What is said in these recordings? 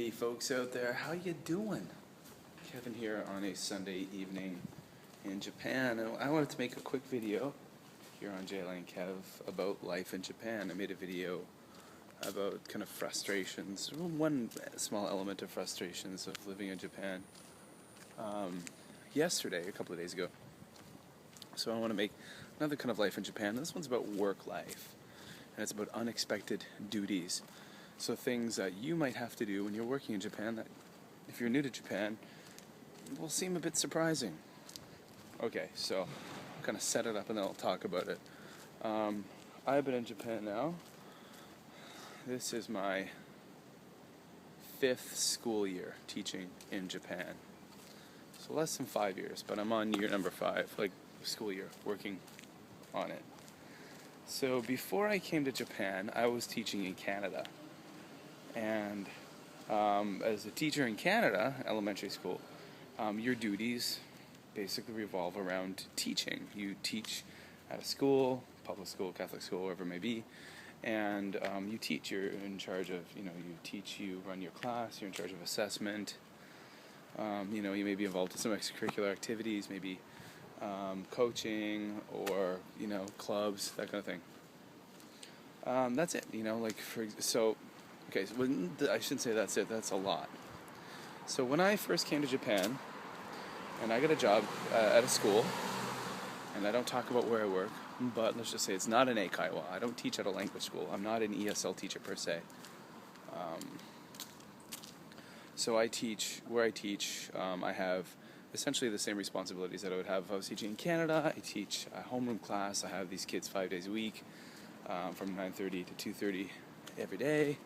Hey folks out there, how you doing? Kevin here on a Sunday evening in Japan. And I wanted to make a quick video here on Jlandkev about life in Japan. I made a video about kind of frustrations, one small element of frustrations of living in Japan yesterday, a couple of days ago. So I want to make another kind of life in Japan. This one's about work life, and it's about unexpected duties. So things that you might have to do when you're working in Japan that, if you're new to Japan, will seem a bit surprising. Okay, so I'll kind of set it up and then I'll talk about it. I've been in Japan now. This is my 5th school year teaching in Japan. So less than 5 years, but I'm on year number 5, like school year, working on it. So before I came to Japan, I was teaching in Canada. And as a teacher in Canada, elementary school, your duties basically revolve around teaching. You teach at a school, public school, Catholic school, wherever it may be, and you teach. You're in charge of, you teach, you run your class, you're in charge of assessment. You may be involved in some extracurricular activities, maybe coaching or, clubs, that kind of thing. That's it, Okay, so I shouldn't say that's it, that's a lot. So when I first came to Japan, and I got a job at a school, and I don't talk about where I work, but let's just say it's not an eikaiwa. I don't teach at a language school. I'm not an ESL teacher per se. So I teach, where I teach, I have essentially the same responsibilities that I would have if I was teaching in Canada. I teach a homeroom class. I have these kids 5 days a week, from 9:30 to 2:30 every day.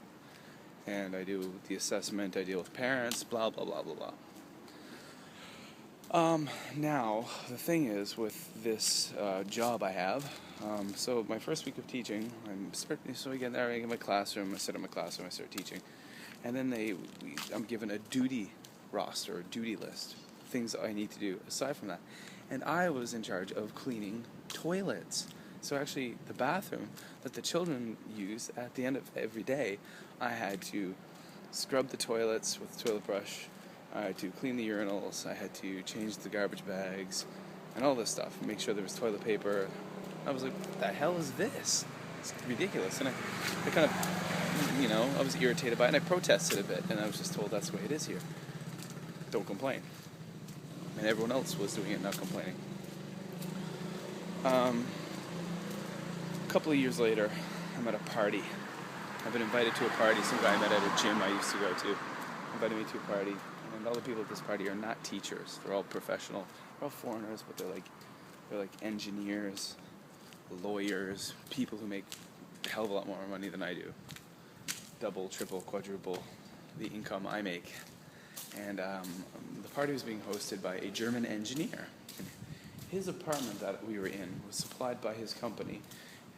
And I do the assessment, I deal with parents, blah, blah, blah, blah, blah. Now, the thing is, with this job I have, so my first week of teaching, I get there, I get my classroom, I sit in my classroom, I start teaching. And then I'm given a duty roster, a duty list, things that I need to do aside from that. And I was in charge of cleaning toilets. So actually, the bathroom that the children use at the end of every day, I had to scrub the toilets with the toilet brush, I had to clean the urinals, I had to change the garbage bags, and all this stuff, make sure there was toilet paper. I was like, what the hell is this? It's ridiculous. And I kind of, I was irritated by it, and I protested a bit, and I was just told that's the way it is here. Don't complain. And everyone else was doing it, not complaining. A couple of years later, I'm at a party. I've been invited to a party. Some guy I met at a gym I used to go to invited me to a party, and all the people at this party are not teachers. They're all professional. They're all foreigners, but they're like engineers, lawyers, people who make a hell of a lot more money than I do. Double, triple, quadruple the income I make. And the party was being hosted by a German engineer. His apartment that we were in was supplied by his company.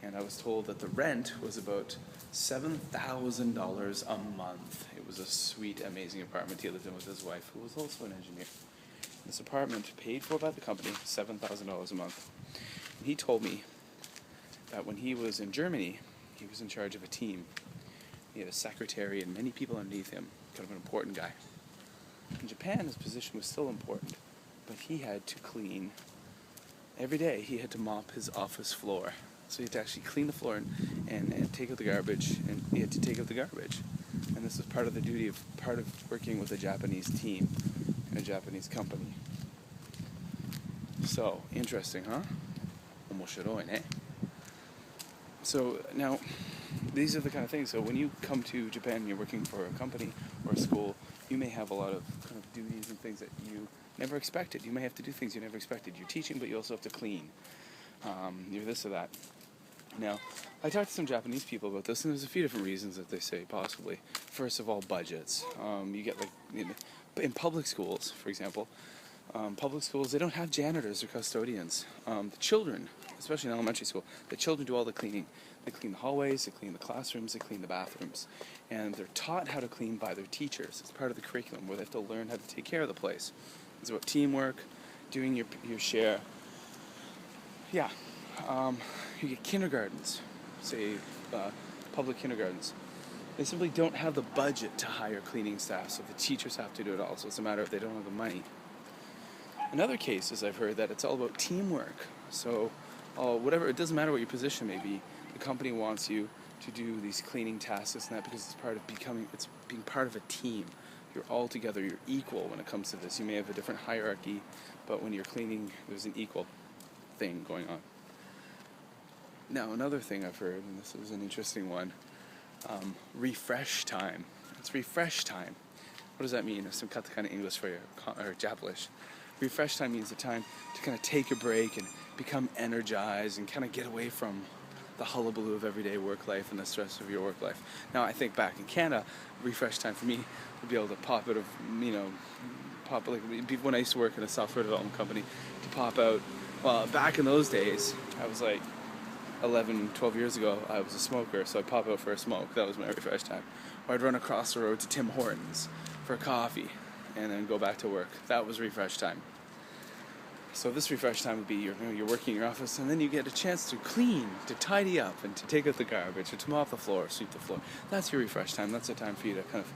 And I was told that the rent was about $7,000 a month. It was a sweet, amazing apartment he lived in with his wife, who was also an engineer. This apartment, paid for by the company, $7,000 a month. And he told me that when he was in Germany, he was in charge of a team. He had a secretary and many people underneath him, kind of an important guy. In Japan, his position was still important, but he had to clean. Every day, he had to mop his office floor. So he had to actually clean the floor and take out the garbage, and he had to take out the garbage. And this was part of the duty of working with a Japanese team and a Japanese company. So, interesting, huh? Omoshiroi, ne? So, now, these are the kind of things. So when you come to Japan and you're working for a company or a school, you may have a lot of kind of duties and things that you never expected. You may have to do things you never expected. You're teaching, but you also have to clean. You're this or that. Now, I talked to some Japanese people about this, and there's a few different reasons that they say possibly. First of all, budgets. You get in public schools, for example, public schools, they don't have janitors or custodians. The children, especially in elementary school, the children do all the cleaning. They clean the hallways, they clean the classrooms, they clean the bathrooms. And they're taught how to clean by their teachers. It's part of the curriculum where they have to learn how to take care of the place. It's about teamwork, doing your share. Yeah. You get kindergartens, say public kindergartens. They simply don't have the budget to hire cleaning staff, so the teachers have to do it all. So it's a matter of they don't have the money. In other cases, I've heard that it's all about teamwork. So whatever, it doesn't matter what your position may be, the company wants you to do these cleaning tasks and that because it's being part of a team. You're all together, you're equal when it comes to this. You may have a different hierarchy, but when you're cleaning, there's an equal thing going on. Now, another thing I've heard, and this is an interesting one, refresh time. It's refresh time. What does that mean? Some kind of English for you, or Japanese. Refresh time means the time to kind of take a break and become energized and kind of get away from the hullabaloo of everyday work life and the stress of your work life. Now, I think back in Canada, refresh time for me would be able to pop out of, when I used to work in a software development company, to pop out. Well, back in those days, I was like 11, 12 years ago, I was a smoker, so I'd pop out for a smoke. That was my refresh time. Or I'd run across the road to Tim Hortons for a coffee and then go back to work. That was refresh time. So this refresh time would be you're working in your office, and then you get a chance to clean, to tidy up, and to take out the garbage, or to mop the floor, sweep the floor. That's your refresh time. That's a time for you to kind of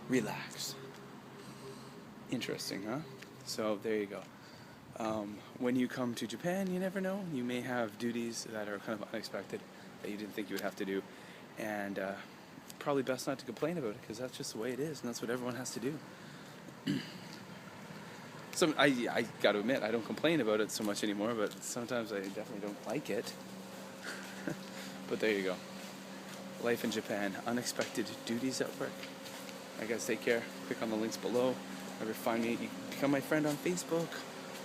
relax. Interesting, huh? So there you go. When you come to Japan, you never know. You may have duties that are kind of unexpected that you didn't think you would have to do, and probably best not to complain about it because that's just the way it is, and that's what everyone has to do. So I got to admit, I don't complain about it so much anymore, but sometimes I definitely don't like it. But there you go. Life in Japan, unexpected duties at work. I guys take care. Click on the links below. Ever find me, you can become my friend on Facebook.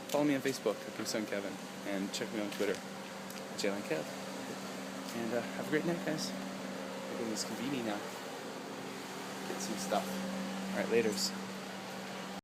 Follow me on Facebook at my son Kevin, and check me on Twitter at Jlandkev. And have a great night, guys. I'm going to this convenience now. Get some stuff. All right, laters.